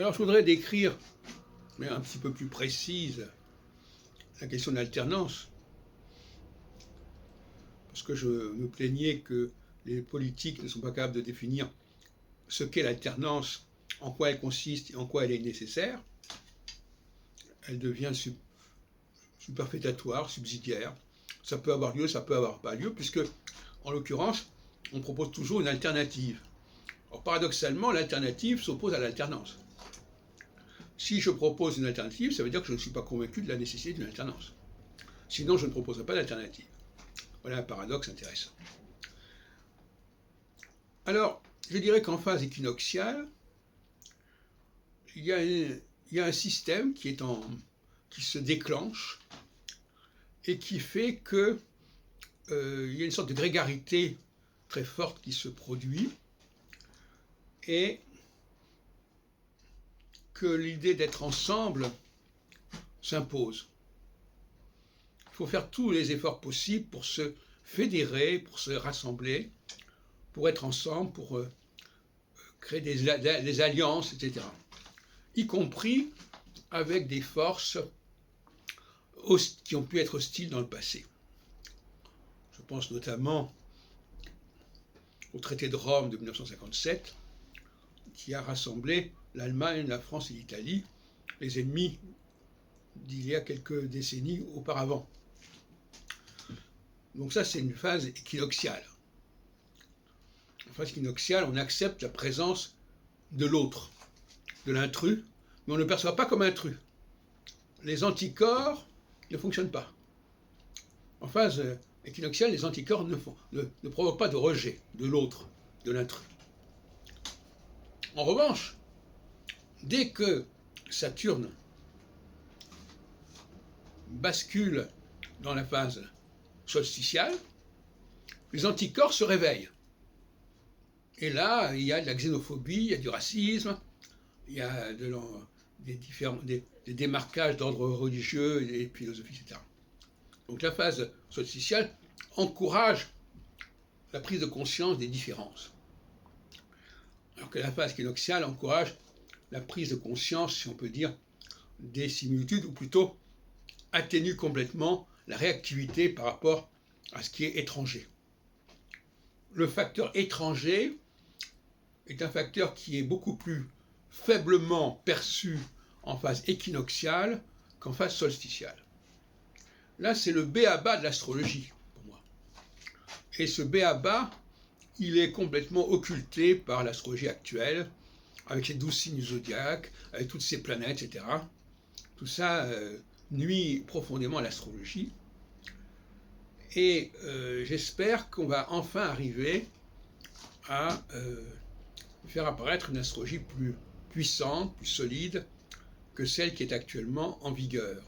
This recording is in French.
Alors je voudrais décrire, mais un petit peu plus précise, la question de l'alternance, parce que je me plaignais que les politiques ne sont pas capables de définir ce qu'est l'alternance, en quoi elle consiste et en quoi elle est nécessaire. Elle devient superfétatoire, subsidiaire. Ça peut avoir lieu, ça peut avoir pas lieu, puisque, en l'occurrence, on propose toujours une alternative. Alors, paradoxalement, l'alternative s'oppose à l'alternance. Si je propose une alternative, ça veut dire que je ne suis pas convaincu de la nécessité d'une alternance. Sinon, je ne proposerai pas d'alternative. Voilà un paradoxe intéressant. Alors, je dirais qu'en phase équinoxiale, il y a un système qui se déclenche et qui fait que il y a une sorte de grégarité très forte qui se produit et que l'idée d'être ensemble s'impose. Il faut faire tous les efforts possibles pour se fédérer, pour se rassembler, pour être ensemble, pour créer des alliances, etc. Y compris avec des forces qui ont pu être hostiles dans le passé. Je pense notamment au traité de Rome de 1957, qui a rassemblé l'Allemagne, la France et l'Italie, les ennemis d'il y a quelques décennies auparavant. Donc ça, c'est une phase équinoxiale. En phase équinoxiale, on accepte la présence de l'autre, de l'intrus, mais on ne le perçoit pas comme intrus. Les anticorps ne fonctionnent pas. En phase équinoxiale, les anticorps ne provoquent pas de rejet de l'autre, de l'intrus. En revanche, dès que Saturne bascule dans la phase solsticiale, les anticorps se réveillent. Et là, il y a de la xénophobie, il y a du racisme, il y a des démarquages d'ordre religieux et de philosophie, etc. Donc la phase solsticiale encourage la prise de conscience des différences. Alors que la phase équinoxiale encourage la prise de conscience, si on peut dire, des similitudes, ou plutôt atténue complètement la réactivité par rapport à ce qui est étranger. Le facteur étranger est un facteur qui est beaucoup plus faiblement perçu en phase équinoxiale qu'en phase solsticiale. Là, c'est le b.a.-ba de l'astrologie, pour moi. Et ce b.a.-ba, il est complètement occulté par l'astrologie actuelle, avec les 12 signes du zodiaque, avec toutes ces planètes, etc. Tout ça nuit profondément à l'astrologie. Et j'espère qu'on va enfin arriver à faire apparaître une astrologie plus puissante, plus solide que celle qui est actuellement en vigueur.